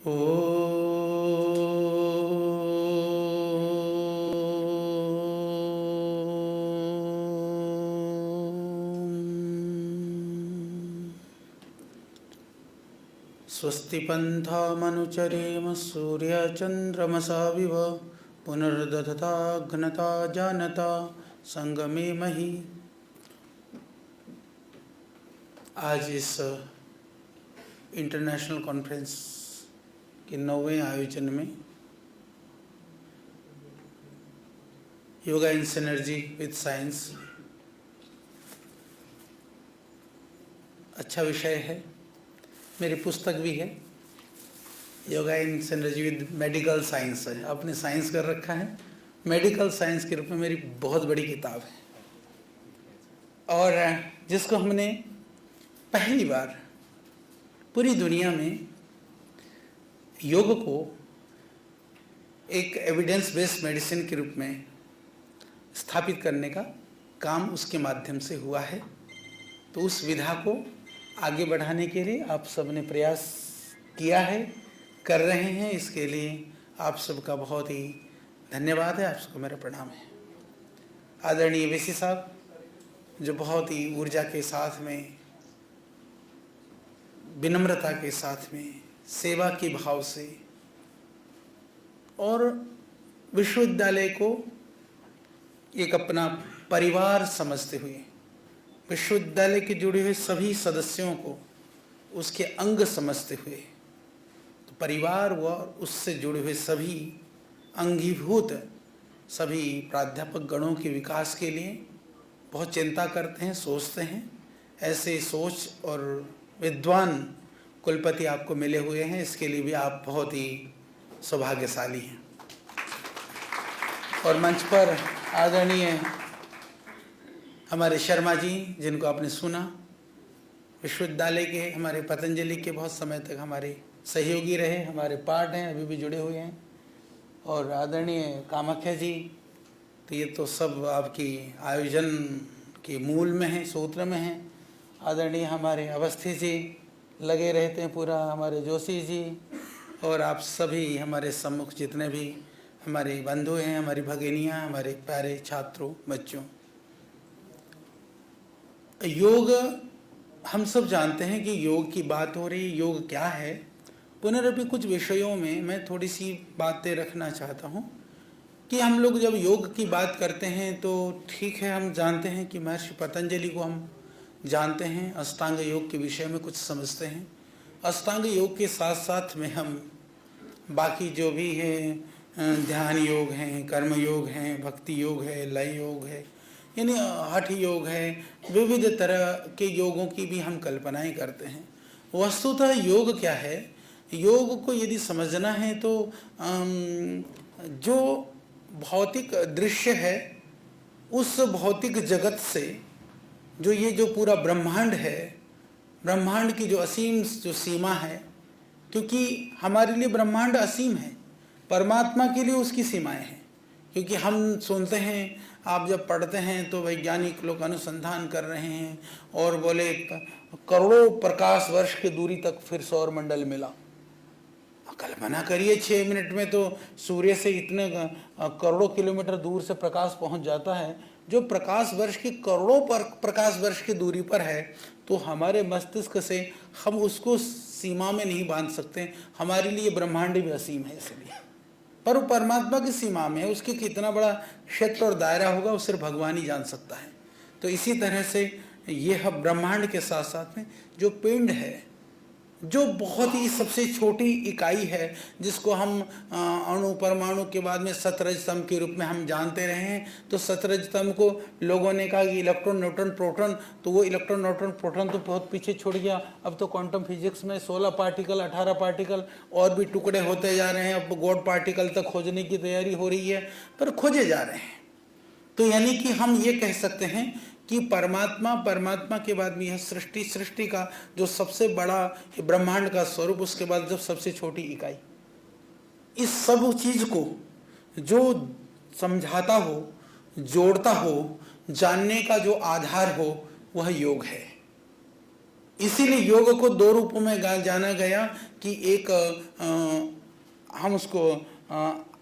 स्वस्ति पन्थामनुचरेम सूर्यचन्द्रमसाविव पुनर्दधता घनता जानता संगमे मही। आज इस इंटरनेशनल कॉन्फ्रेंस के 9वें आयोजन में योगा इन सिनर्जी विद साइंस अच्छा विषय है। मेरी पुस्तक भी है, योगा इन सिनर्जी विद मेडिकल साइंस है। आपने साइंस कर रखा है, मेडिकल साइंस के रूप में मेरी बहुत बड़ी किताब है, और जिसको हमने पहली बार पूरी दुनिया में योग को एक एविडेंस बेस्ड मेडिसिन के रूप में स्थापित करने का काम उसके माध्यम से हुआ है। तो उस विधा को आगे बढ़ाने के लिए आप सब ने प्रयास किया है, कर रहे हैं। इसके लिए आप सबका बहुत ही धन्यवाद है, आप सबको मेरा प्रणाम है। आदरणीय वीसी साहब, जो बहुत ही ऊर्जा के साथ में, विनम्रता के साथ में, सेवा के भाव से और विश्वविद्यालय को एक अपना परिवार समझते हुए, विश्वविद्यालय के जुड़े हुए सभी सदस्यों को उसके अंग समझते हुए, तो परिवार व उससे जुड़े हुए सभी अंगीभूत सभी प्राध्यापक गणों के विकास के लिए बहुत चिंता करते हैं, सोचते हैं। ऐसे सोच और विद्वान कुलपति आपको मिले हुए हैं, इसके लिए भी आप बहुत ही सौभाग्यशाली हैं। और मंच पर आदरणीय हमारे शर्मा जी, जिनको आपने सुना, विश्वविद्यालय के, हमारे पतंजलि के बहुत समय तक हमारे सहयोगी रहे, हमारे पार्ट हैं, अभी भी जुड़े हुए हैं। और आदरणीय कामाख्या जी, तो ये तो सब आपकी आयोजन के मूल में हैं, सूत्र में हैं। आदरणीय हमारे अवस्थी जी लगे रहते हैं, पूरा हमारे जोशी जी, और आप सभी हमारे सम्मुख जितने भी हमारे बंधु हैं, हमारी भगिनियाँ, हमारे प्यारे छात्रों, बच्चों। योग, हम सब जानते हैं कि योग की बात हो रही। योग क्या है, पुनरअपि कुछ विषयों में मैं थोड़ी सी बातें रखना चाहता हूँ कि हम लोग जब योग की बात करते हैं तो ठीक है, हम जानते हैं कि महर्षि पतंजलि को हम जानते हैं, अष्टांग योग के विषय में कुछ समझते हैं। अष्टांग योग के साथ साथ में हम बाकी जो भी है ध्यान योग हैं, कर्म योग हैं, भक्ति योग है, लय योग है, यानी हठ योग है, विविध तरह के योगों की भी हम कल्पनाएं करते हैं। वस्तुतः योग क्या है, योग को यदि समझना है तो जो भौतिक दृश्य है, उस भौतिक जगत से जो ये जो पूरा ब्रह्मांड है, ब्रह्मांड की जो असीम जो सीमा है, क्योंकि हमारे लिए ब्रह्मांड असीम है, परमात्मा के लिए उसकी सीमाएं हैं। क्योंकि हम सुनते हैं, आप जब पढ़ते हैं तो वैज्ञानिक लोग अनुसंधान कर रहे हैं और बोले करोड़ों प्रकाश वर्ष की दूरी तक फिर सौर मंडल मिला। कल्पना करिए, 6 मिनट में तो सूर्य से इतने करोड़ों किलोमीटर दूर से प्रकाश पहुंच जाता है। जो प्रकाश वर्ष की करोड़ों प्रकाश वर्ष की दूरी पर है, तो हमारे मस्तिष्क से हम उसको सीमा में नहीं बांध सकते। हमारे लिए ब्रह्मांड भी असीम है, इसलिए पर वो परमात्मा की सीमा में है। उसके कितना बड़ा क्षेत्र और दायरा होगा, वो सिर्फ भगवान ही जान सकता है। तो इसी तरह से ये ब्रह्मांड के साथ साथ में जो पिंड है, जो बहुत ही सबसे छोटी इकाई है, जिसको हम अणु परमाणु के बाद में सतरज स्तंभ के रूप में हम जानते रहे हैं। तो सतरज स्तंभ को लोगों ने कहा कि इलेक्ट्रॉन, न्यूट्रॉन, प्रोटॉन, तो वो इलेक्ट्रॉन, न्यूट्रॉन, प्रोटॉन तो बहुत पीछे छूट गया। अब तो क्वांटम फिजिक्स में 16 पार्टिकल, 18 पार्टिकल और भी टुकड़े होते जा रहे हैं। अब गॉड पार्टिकल तक खोजने की तैयारी हो रही है, पर खोजे जा रहे हैं। तो यानी कि हम ये कह सकते हैं कि परमात्मा के बाद में यह सृष्टि का जो सबसे बड़ा ब्रह्मांड का स्वरूप, उसके बाद जब सबसे छोटी इकाई, इस सब चीज को जो समझाता हो, जोड़ता हो, जानने का जो आधार हो, वह योग है। इसीलिए योग को दो रूपों में जाना गया कि एक हम उसको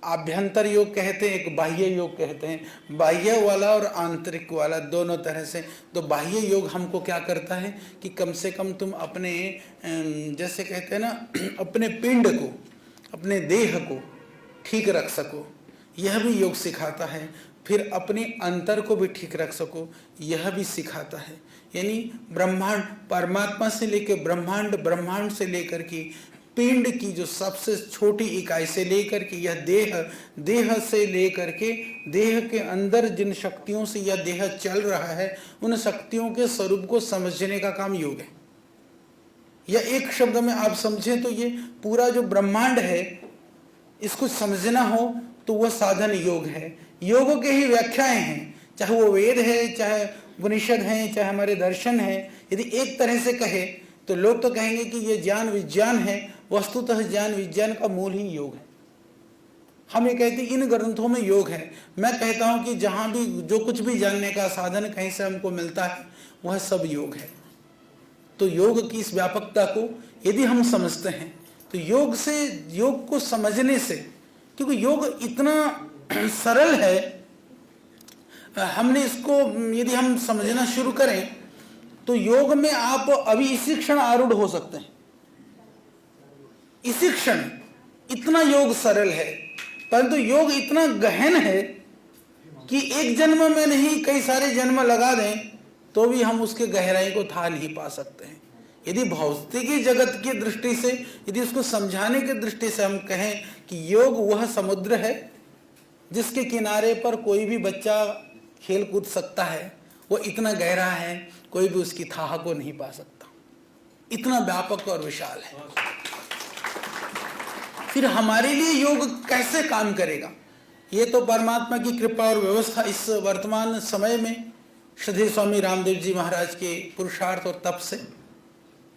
आभ्यंतर योग कहते हैं, एक बाह्य योग कहते हैं। बाह्य वाला और आंतरिक वाला दोनों तरह से। तो बाह्य योग हमको क्या करता है कि कम से कम तुम अपने जैसे कहते हैं ना अपने पिंड को, अपने देह को ठीक रख सको, यह भी योग सिखाता है। फिर अपने अंतर को भी ठीक रख सको, यह भी सिखाता है। यानी ब्रह्मांड, परमात्मा से लेकर ब्रह्मांड, ब्रह्मांड से लेकर के पिंड की जो सबसे छोटी इकाई से लेकर के यह देह, देह से लेकर के देह के अंदर जिन शक्तियों से यह देह चल रहा है, उन शक्तियों के स्वरूप को समझने का काम योग है। या एक शब्द में आप समझें तो ये पूरा जो ब्रह्मांड है, इसको समझना हो तो वह साधन योग है। योग के ही व्याख्याएं हैं, चाहे वो वेद है, चाहे उपनिषद हैं, चाहे हमारे दर्शन हैं। यदि एक तरह से कहे तो लोग तो कहेंगे कि ये ज्ञान विज्ञान है, वस्तुतः ज्ञान विज्ञान का मूल ही योग है। हम ये कहते हैं इन ग्रंथों में योग है। मैं कहता हूं कि जहां भी जो कुछ भी जानने का साधन कहीं से हमको मिलता है, वह सब योग है। तो योग की इस व्यापकता को यदि हम समझते हैं तो योग से, योग को समझने से, क्योंकि योग इतना सरल है, हमने इसको यदि हम समझना शुरू करें तो योग में आप अभी इसी क्षण आरूढ़ हो सकते हैं। इसी क्षण इतना योग सरल है, परंतु योग इतना गहन है कि एक जन्म में नहीं कई सारे जन्म लगा दें तो भी हम उसके गहराई को था नहीं पा सकते हैं। यदि भौतिकी जगत की दृष्टि से, यदि उसको समझाने की दृष्टि से हम कहें कि योग वह समुद्र है जिसके किनारे पर कोई भी बच्चा खेल कूद सकता है, वो इतना गहरा है कोई भी उसकी थाह को नहीं पा सकता, इतना व्यापक और विशाल है। फिर हमारे लिए योग कैसे काम करेगा, ये तो परमात्मा की कृपा और व्यवस्था। इस वर्तमान समय में श्रद्धेय स्वामी रामदेव जी महाराज के पुरुषार्थ और तप से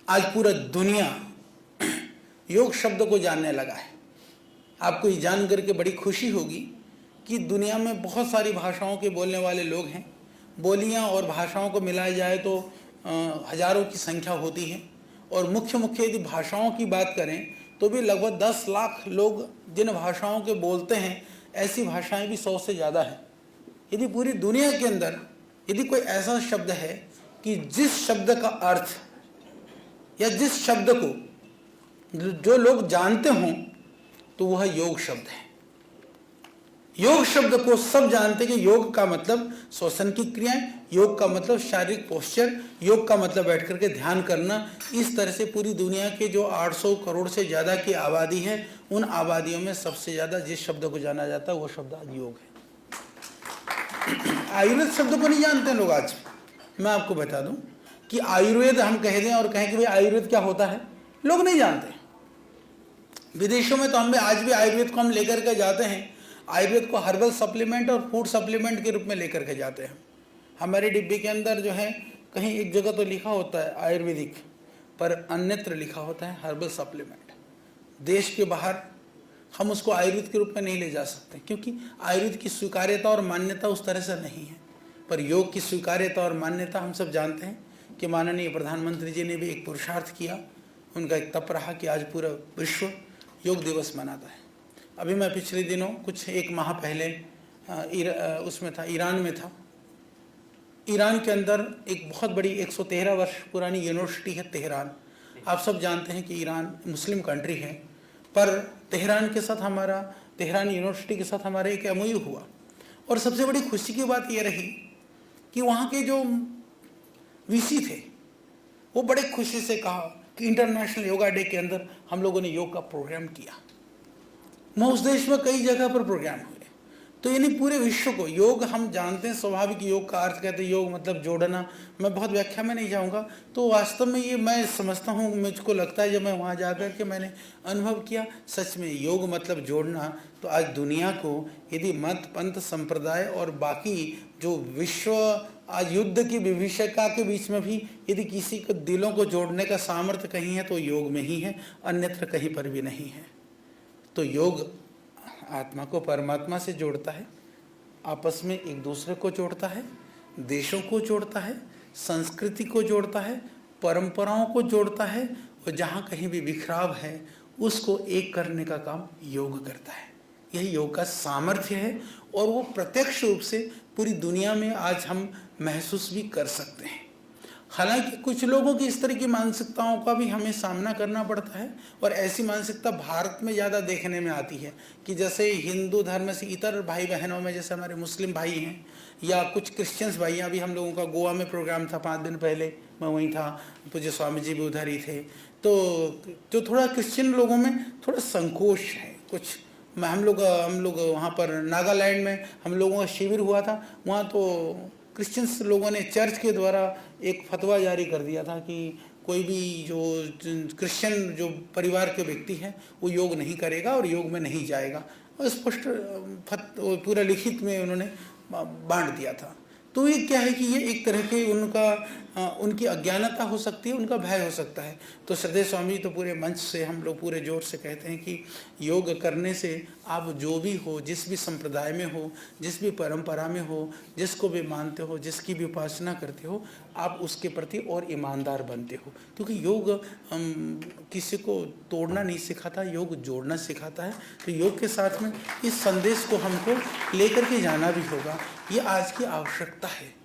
आज पूरा दुनिया योग शब्द को जानने लगा है। आपको ये जान करके बड़ी खुशी होगी कि दुनिया में बहुत सारी भाषाओं के बोलने वाले लोग हैं। बोलियां और भाषाओं को मिलाया जाए तो हजारों की संख्या होती है, और मुख्य यदि भाषाओं की बात करें तो भी लगभग 10 लाख लोग जिन भाषाओं के बोलते हैं, ऐसी भाषाएं भी 100 से ज़्यादा हैं। यदि पूरी दुनिया के अंदर यदि कोई ऐसा शब्द है कि जिस शब्द का अर्थ या जिस शब्द को जो लोग जानते हों, तो वह योग शब्द है। योग शब्द को सब जानते हैं कि योग का मतलब श्वसन की क्रियाएं, योग का मतलब शारीरिक पोस्चर, योग का मतलब बैठ करके ध्यान करना। इस तरह से पूरी दुनिया के जो 800 करोड़ से ज़्यादा की आबादी है, उन आबादियों में सबसे ज़्यादा जिस शब्द को जाना जाता है वो शब्द आज योग है। आयुर्वेद शब्द को नहीं जानते लोग आज। मैं आपको बता दूं कि आयुर्वेद हम कह दें और कहें कि भाई आयुर्वेद क्या होता है, लोग नहीं जानते। विदेशों में तो हम आज भी आयुर्वेद को हम लेकर के जाते हैं। आयुर्वेद को हर्बल सप्लीमेंट और फूड सप्लीमेंट के रूप में लेकर के जाते हैं। हमारे डिब्बे के अंदर जो है कहीं एक जगह तो लिखा होता है आयुर्वेदिक, पर अन्यत्र लिखा होता है हर्बल सप्लीमेंट। देश के बाहर हम उसको आयुर्वेद के रूप में नहीं ले जा सकते, क्योंकि आयुर्वेद की स्वीकार्यता और मान्यता उस तरह से नहीं है। पर योग की स्वीकार्यता और मान्यता हम सब जानते हैं कि माननीय प्रधानमंत्री जी ने भी एक पुरुषार्थ किया। उनका एक तप रहा कि आज पूरा विश्व योग दिवस मनाता है। अभी मैं पिछले दिनों कुछ एक माह पहले उसमें था, ईरान में था। ईरान के अंदर एक बहुत बड़ी 113 वर्ष पुरानी यूनिवर्सिटी है तेहरान। आप सब जानते हैं कि ईरान मुस्लिम कंट्री है, पर तेहरान के साथ हमारा, तेहरान यूनिवर्सिटी के साथ हमारा एक MOU हुआ। और सबसे बड़ी खुशी की बात यह रही कि वहाँ के जो VC थे वो बड़े खुशी से कहा कि इंटरनेशनल योगा डे के अंदर हम लोगों ने योग का प्रोग्राम किया। मैं उस देश में कई जगह पर प्रोग्राम हुए। तो यानी पूरे विश्व को योग, हम जानते हैं स्वाभाविक योग का अर्थ कहते हैं योग मतलब जोड़ना। मैं बहुत व्याख्या में नहीं जाऊंगा। तो वास्तव में ये मैं समझता हूँ, मुझको लगता है जब मैं वहाँ जा कर के मैंने अनुभव किया, सच में योग मतलब जोड़ना। तो आज दुनिया को यदि मत पंथ संप्रदाय और बाकी जो विश्व आज युद्ध की विभीषिका के बीच में भी यदि किसी को दिलों को जोड़ने का सामर्थ्य कहीं है तो योग में ही है, अन्यत्र कहीं पर भी नहीं है। तो योग आत्मा को परमात्मा से जोड़ता है, आपस में एक दूसरे को जोड़ता है, देशों को जोड़ता है, संस्कृति को जोड़ता है, परंपराओं को जोड़ता है और जहाँ कहीं भी बिखराव है उसको एक करने का काम योग करता है। यही योग का सामर्थ्य है और वो प्रत्यक्ष रूप से पूरी दुनिया में आज हम महसूस भी कर सकते हैं। हालांकि कुछ लोगों की इस तरह की मानसिकताओं का भी हमें सामना करना पड़ता है और ऐसी मानसिकता भारत में ज़्यादा देखने में आती है कि जैसे हिंदू धर्म से इतर भाई बहनों में जैसे हमारे मुस्लिम भाई हैं या कुछ क्रिश्चियंस भाई, अभी हम लोगों का गोवा में प्रोग्राम था 5 दिन पहले, मैं वहीं था, पूज्य स्वामी जी भी उधर ही थे। तो जो थोड़ा क्रिश्चियन लोगों में थोड़ा संकोच है कुछ। हम लोग वहाँ पर नागालैंड में हम लोगों का शिविर हुआ था, वहाँ तो क्रिश्चियंस लोगों ने चर्च के द्वारा एक फतवा जारी कर दिया था कि कोई भी जो क्रिश्चियन जो परिवार के व्यक्ति हैं वो योग नहीं करेगा और योग में नहीं जाएगा, और स्पष्ट पूरा लिखित में उन्होंने बांट दिया था। तो ये क्या है कि ये एक तरह के उनकी अज्ञानता हो सकती है, उनका भय हो सकता है। तो श्रद्धेय स्वामी तो पूरे मंच से हम लोग पूरे जोर से कहते हैं कि योग करने से आप जो भी हो, जिस भी संप्रदाय में हो, जिस भी परंपरा में हो, जिसको भी मानते हो, जिसकी भी उपासना करते हो, आप उसके प्रति और ईमानदार बनते हो। क्योंकि योग किसी को तोड़ना नहीं सिखाता, योग जोड़ना सिखाता है। तो योग के साथ में इस संदेश को हमको लेकर के जाना भी होगा, ये आज की आवश्यकता है।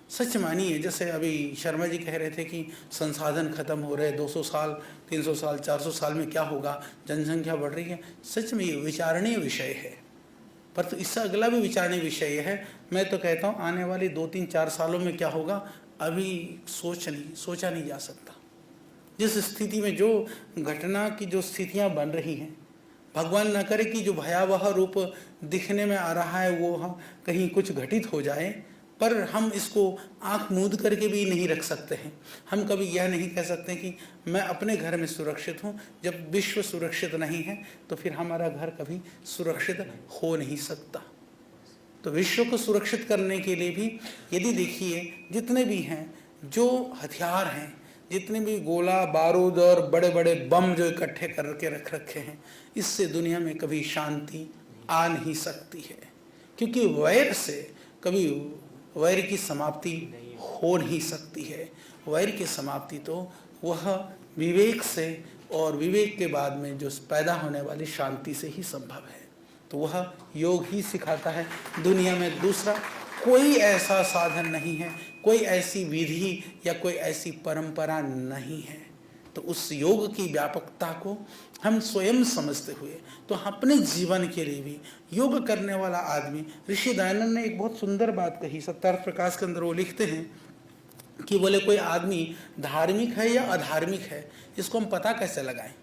सच मानिए, जैसे अभी शर्मा जी कह रहे थे कि संसाधन खत्म हो रहे, 200 साल 300 साल 400 साल में क्या होगा, जनसंख्या बढ़ रही है। सच में ये विचारणीय विषय है, पर तो इससे अगला भी विचारणीय विषय है। मैं तो कहता हूँ आने वाले 2-3-4 सालों में क्या होगा अभी सोचा नहीं जा सकता। जिस स्थिति में जो घटना की जो स्थितियाँ बन रही हैं, भगवान न करे कि जो भयावह रूप दिखने में आ रहा है वो कहीं कुछ घटित हो जाए, पर हम इसको आंख मूंद करके भी नहीं रख सकते हैं। हम कभी यह नहीं कह सकते कि मैं अपने घर में सुरक्षित हूँ। जब विश्व सुरक्षित नहीं है तो फिर हमारा घर कभी सुरक्षित हो नहीं सकता। तो विश्व को सुरक्षित करने के लिए भी यदि देखिए जितने भी हैं जो हथियार हैं, जितने भी गोला बारूद और बड़े बड़े बम जो इकट्ठे करके रख रखे हैं, इससे दुनिया में कभी शांति आ नहीं सकती है। क्योंकि वैर से कभी वैर की समाप्ति हो नहीं सकती है। वैर की समाप्ति तो वह विवेक से और विवेक के बाद में जो पैदा होने वाली शांति से ही संभव है। तो वह योग ही सिखाता है। दुनिया में दूसरा कोई ऐसा साधन नहीं है, कोई ऐसी विधि या कोई ऐसी परंपरा नहीं है। तो उस योग की व्यापकता को हम स्वयं समझते हुए तो अपने जीवन के लिए भी योग करने वाला आदमी, ऋषि दयानंद ने एक बहुत सुंदर बात कही, सत्यार्थ प्रकाश के अंदर वो लिखते हैं कि बोले कोई आदमी धार्मिक है या अधार्मिक है, इसको हम पता कैसे लगाएं।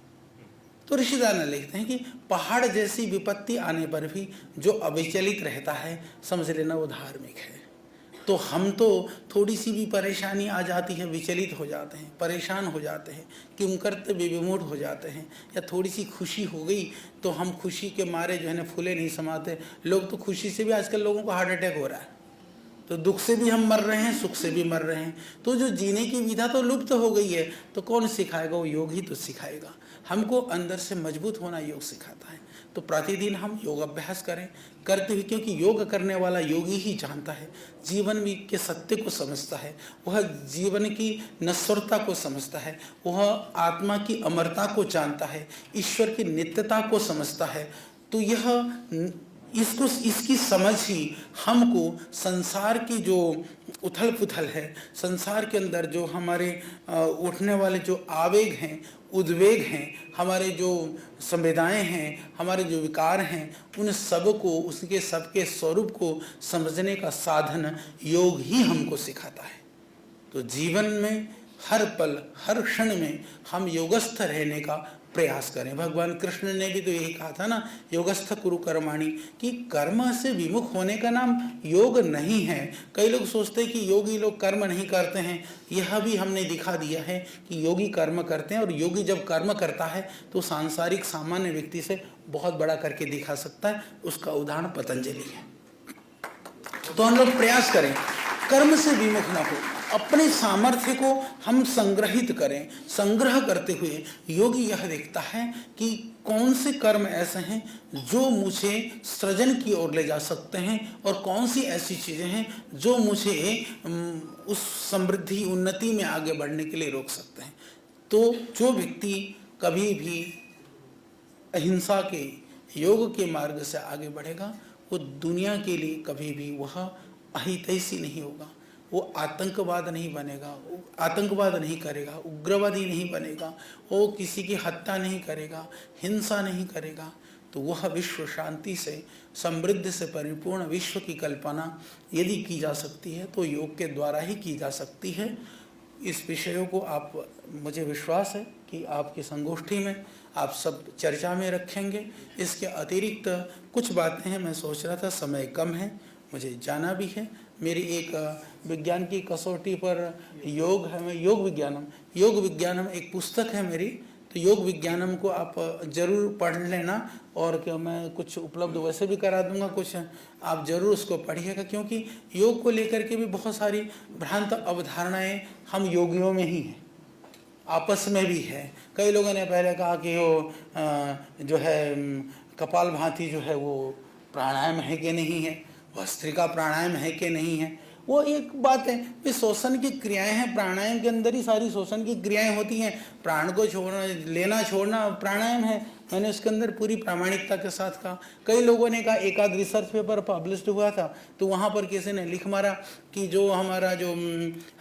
तो ऋषि दयानंद लिखते हैं कि पहाड़ जैसी विपत्ति आने पर भी जो अविचलित रहता है समझ लेना वो धार्मिक है। तो हम तो थोड़ी सी भी परेशानी आ जाती है विचलित हो जाते हैं, परेशान हो जाते हैं, कि कर्तव्य विमूढ़ हो जाते हैं, या थोड़ी सी खुशी हो गई तो हम खुशी के मारे जो है ना फूले नहीं समाते। लोग तो खुशी से भी आजकल लोगों को हार्ट अटैक हो रहा है। तो दुख से भी हम मर रहे हैं, सुख से भी मर रहे हैं। तो जो जीने की विधा तो लुप्त हो गई है, तो कौन सिखाएगा? वो योग ही तो सिखाएगा। हमको अंदर से मजबूत होना योग सिखाता है। तो प्रतिदिन हम योग अभ्यास करें, करते हुए, क्योंकि योग करने वाला योगी ही जानता है, जीवन में के सत्य को समझता है, वह जीवन की नश्वरता को समझता है, वह आत्मा की अमरता को जानता है, ईश्वर की नित्यता को समझता है। तो यह इसकी समझ ही हमको संसार की जो उथल पुथल है, संसार के अंदर जो हमारे उठने वाले जो आवेग हैं, उद्वेग हैं, हमारे जो संवेदनाएं हैं, हमारे जो विकार हैं, उन सब को, उसके सबके स्वरूप को समझने का साधन योग ही हमको सिखाता है। तो जीवन में हर पल हर क्षण में हम योगस्थ रहने का प्रयास करें। भगवान कृष्ण ने भी तो यही कहा था ना, योगस्थ कुरु कर्माणि, कि कर्म से विमुख होने का नाम योग नहीं है। कई लोग सोचते हैं कि योगी लोग कर्म नहीं करते हैं। यह भी हमने दिखा दिया है कि योगी कर्म करते हैं, और योगी जब कर्म करता है तो सांसारिक सामान्य व्यक्ति से बहुत बड़ा करके दिखा सकता है। उसका उदाहरण पतंजलि है। तो हम लोग प्रयास करें कर्म से विमुख न हो। अपने सामर्थ्य को हम संग्रहित करें। संग्रह करते हुए योगी यह देखता है कि कौन से कर्म ऐसे हैं जो मुझे सृजन की ओर ले जा सकते हैं और कौन सी ऐसी चीज़ें हैं जो मुझे उस समृद्धि उन्नति में आगे बढ़ने के लिए रोक सकते हैं। तो जो व्यक्ति कभी भी अहिंसा के योग के मार्ग से आगे बढ़ेगा वो दुनिया के लिए कभी भी वह अहितैषी नहीं होगा, वो आतंकवाद नहीं बनेगा, आतंकवाद नहीं करेगा, उग्रवादी नहीं बनेगा, वो किसी की हत्या नहीं करेगा, हिंसा नहीं करेगा। तो वह विश्व शांति से समृद्ध से परिपूर्ण विश्व की कल्पना यदि की जा सकती है तो योग के द्वारा ही की जा सकती है। इस विषयों को आप, मुझे विश्वास है कि आपकी संगोष्ठी में आप सब चर्चा में रखेंगे। इसके अतिरिक्त कुछ बातें हैं, मैं सोच रहा था समय कम है, मुझे जाना भी है। मेरी एक विज्ञान की कसौटी पर योग है, मैं योग विज्ञानम एक पुस्तक है मेरी, तो योग विज्ञानम को आप जरूर पढ़ लेना। और क्या मैं कुछ उपलब्ध वैसे भी करा दूंगा, कुछ आप जरूर उसको पढ़िएगा, क्योंकि योग को लेकर के भी बहुत सारी भ्रांत अवधारणाएं हम योगियों में ही हैं, आपस में भी है। कई लोगों ने पहले कहा कि वो जो है कपालभाति जो है वो प्राणायाम है कि नहीं है, भस्त्रिका प्राणायाम है कि नहीं है, वो एक बात है। ये श्वसन की क्रियाएं हैं, प्राणायाम के अंदर ही सारी श्वसन की क्रियाएं होती हैं। प्राण को छोड़ना, लेना छोड़ना प्राणायाम है। मैंने उसके अंदर पूरी प्रामाणिकता के साथ कहा। कई लोगों ने कहा, एक आध रिसर्च पेपर पब्लिश्ड हुआ था तो वहाँ पर किसी ने लिख मारा कि जो हमारा जो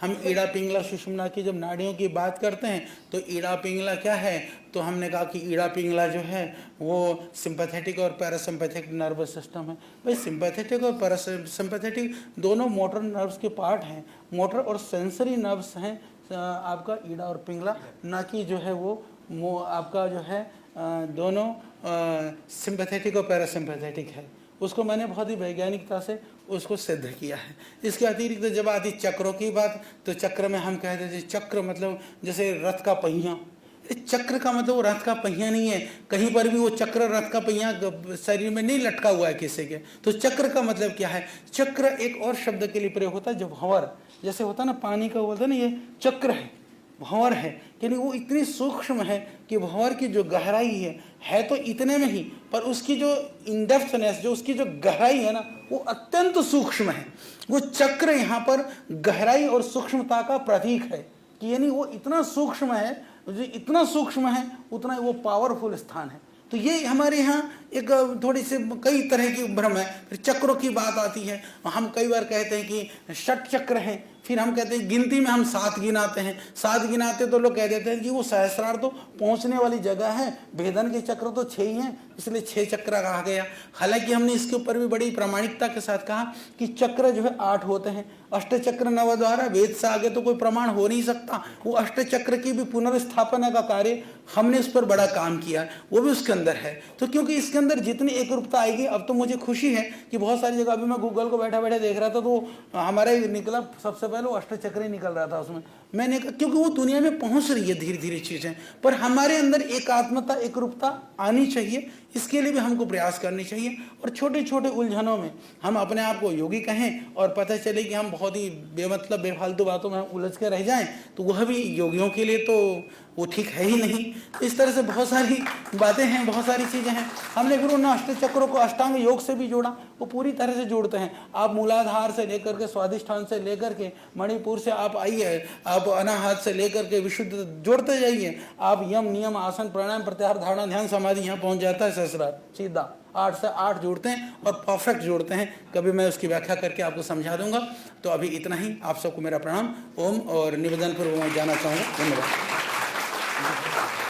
हम ईड़ा पिंगला सुषुम्ना की जब नाड़ियों की बात करते हैं तो ईड़ा पिंगला क्या है, तो हमने कहा कि ईड़ा पिंगला जो है वो सिंपैथेटिक और पैरासिम्पैथिक नर्वस सिस्टम है। भाई सिंपैथेटिक और पैरासिम्पैथेटिक दोनों मोटर नर्व्स के पार्ट हैं, मोटर और सेंसरी नर्व्स हैं आपका ईड़ा और पिंगला, ना कि जो है वो आपका जो है दोनों सिंपैथेटिक और पैरासिम्पैथेटिक है। उसको मैंने बहुत ही वैज्ञानिकता से उसको सिद्ध किया है। इसके अतिरिक्त जब आती चक्रों की बात, तो चक्र में हम कहते थे, चक्र मतलब जैसे रथ का पहिया। चक्र का मतलब वो रथ का पहिया नहीं है, कहीं पर भी वो चक्र रथ का पहिया शरीर में नहीं लटका हुआ है किसी के। तो चक्र का मतलब क्या है? चक्र एक और शब्द के लिए प्रयोग होता है जो भंवर, जैसे होता है ना पानी का, बोलते हैं ना ये चक्र है, भंवर है, यानी वो इतनी सूक्ष्म है कि भंवर की जो गहराई है तो इतने में ही, पर उसकी जो इनडेप्थनेस, जो उसकी जो गहराई है ना, वो अत्यंत सूक्ष्म है। वो चक्र यहाँ पर गहराई और सूक्ष्मता का प्रतीक है कि यानी वो इतना सूक्ष्म है, जो इतना सूक्ष्म है उतना वो पावरफुल स्थान है। तो ये हमारे यहाँ एक थोड़ी सी कई तरह की भ्रम है। फिर चक्रों की बात आती है, हम कई बार कहते हैं कि षट चक्र हैं, फिर हम कहते हैं गिनती में हम 7 गिनाते हैं, 7 गिनाते तो लोग कह देते हैं कि वो सहस्रार तो पहुंचने वाली जगह है, भेदन के चक्र तो 6 ही हैं, इसलिए 6 चक्र कहा गया। हालांकि हमने इसके ऊपर भी बड़ी प्रामाणिकता के साथ कहा कि चक्र जो है 8 होते हैं, अष्टचक्र नवद्वारा, वेद से आगे तो कोई प्रमाण हो नहीं सकता। वो अष्टचक्र की भी पुनर्स्थापना का कार्य हमने उस पर बड़ा काम किया, वो भी उसके अंदर है। तो क्योंकि इसके अंदर जितनी एक रूपता आएगी, अब तो मुझे खुशी है कि बहुत सारी जगह, अभी मैं गूगल को बैठा बैठा देख रहा था तो हमारा निकला सबसे पहले वो अष्टचक्र ही निकल रहा था उसमें। मैंने कहा क्योंकि वो दुनिया में पहुंच रही है धीरे धीरे चीजें, पर हमारे अंदर एकात्मता, एक रूपता आनी चाहिए, इसके लिए भी हमको प्रयास करनी चाहिए। और छोटे छोटे उलझनों में हम अपने आप को योगी कहें और पता चले कि हम बहुत ही बेमतलब बेफालतू बातों में उलझ के रह जाएं, तो वह भी योगियों के लिए तो वो ठीक है ही नहीं। तो इस तरह से बहुत सारी बातें हैं, बहुत सारी चीज़ें हैं। हमने फिर उन अष्टचक्रों को अष्टांग योग से भी जोड़ा, वो पूरी तरह से जोड़ते हैं। आप मूलाधार से लेकर के स्वादिष्ठान से लेकर के मणिपुर से आप आइए, आप अनाहत से लेकर के विशुद्ध जोड़ते जाइए। आप यम, नियम, आसन, प्राणायाम, प्रत्याहार, धारणा, ध्यान, समाधि, यहाँ पहुँच जाता है सहस्रार सीधा। 8 से 8 जोड़ते हैं और परफेक्ट जोड़ते हैं। कभी मैं उसकी व्याख्या करके आपको समझा दूंगा। तो अभी इतना ही, आप सबको मेरा प्रणाम, ओम, और निवेदन पूर्वक मैं जाना चाहूँगा। धन्यवाद।